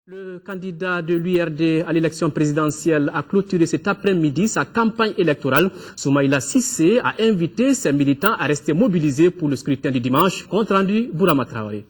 Le candidat de l'URD à l'élection présidentielle a clôturé cet après-midi sa campagne électorale. Soumaïla Cissé a invité ses militants à rester mobilisés pour le scrutin du dimanche. Compte rendu Bourama Traoré.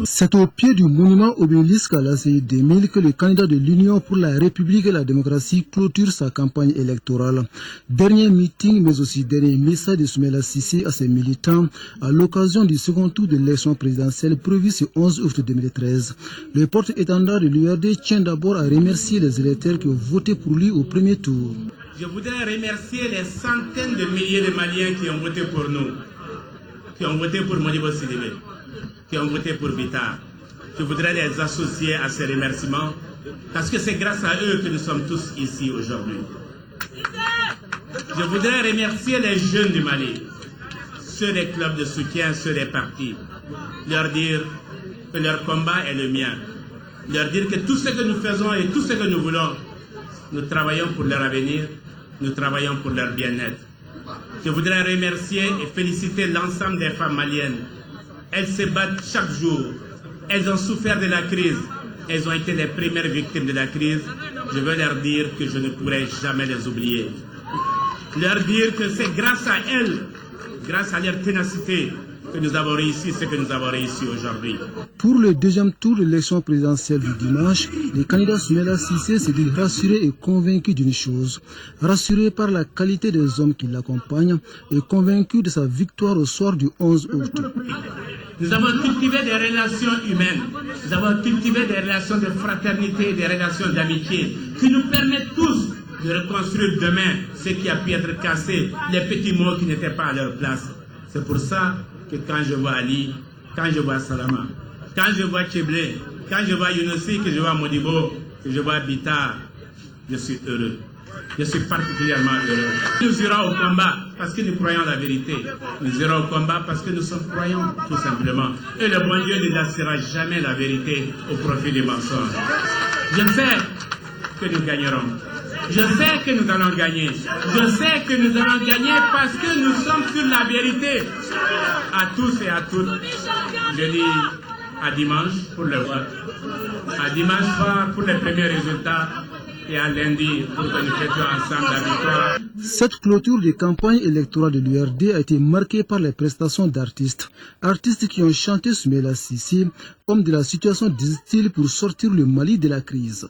C'est au pied du monument obélisque à la CI 2000 que le candidat de l'Union pour la République et la démocratie clôture sa campagne électorale. Dernier meeting, mais aussi dernier message de Soumaïla Cissé à ses militants à l'occasion du second tour de l'élection présidentielle prévue ce 11 août 2013. Le porte-étendard de l'URD tient d'abord à remercier les électeurs qui ont voté pour lui au premier tour. Je voudrais remercier les centaines de milliers de Maliens qui ont voté pour nous, qui ont voté pour Modibo Sidibé, qui ont voté pour Bitar. Je voudrais les associer à ces remerciements parce que c'est grâce à eux que nous sommes tous ici aujourd'hui. Je voudrais remercier les jeunes du Mali, ceux des clubs de soutien, ceux des partis, leur dire que leur combat est le mien, leur dire que tout ce que nous faisons et tout ce que nous voulons, nous travaillons pour leur avenir, nous travaillons pour leur bien-être. Je voudrais remercier et féliciter l'ensemble des femmes maliennes. Elles se battent chaque jour. Elles ont souffert de la crise. Elles ont été les premières victimes de la crise. Je veux leur dire que je ne pourrai jamais les oublier. Leur dire que c'est grâce à elles, grâce à leur ténacité, que nous avons réussi ce que nous avons réussi aujourd'hui. Pour le deuxième tour de l'élection présidentielle du dimanche, le candidat Soumaïla Cissé s'est dit rassuré et convaincu d'une chose. Rassuré par la qualité des hommes qui l'accompagnent et convaincu de sa victoire au soir du 11 août. Nous avons cultivé des relations humaines, nous avons cultivé des relations de fraternité, des relations d'amitié qui nous permettent tous de reconstruire demain ce qui a pu être cassé, les petits mots qui n'étaient pas à leur place. C'est pour ça que quand je vois Ali, quand je vois Salama, quand je vois Tcheblé, quand je vois Younousi, que je vois Modibo, que je vois Bitar, je suis heureux. Je suis particulièrement heureux. Nous irons au combat parce que nous croyons la vérité. Nous irons au combat parce que nous sommes croyants, tout simplement. Et le bon Dieu ne laissera jamais la vérité au profit des mensonges. Je sais que nous gagnerons. Je sais que nous allons gagner. Je sais que nous allons gagner parce que nous sommes sur la vérité. À tous et à toutes, je dis à dimanche pour le vote. À dimanche soir pour les premiers résultats. Et à lundi pour que nous fêtions ensemble la victoire. Cette clôture de campagne électorale de l'URD a été marquée par les prestations d'artistes. Artistes qui ont chanté Soumaïla Cissé comme de la situation difficile pour sortir le Mali de la crise.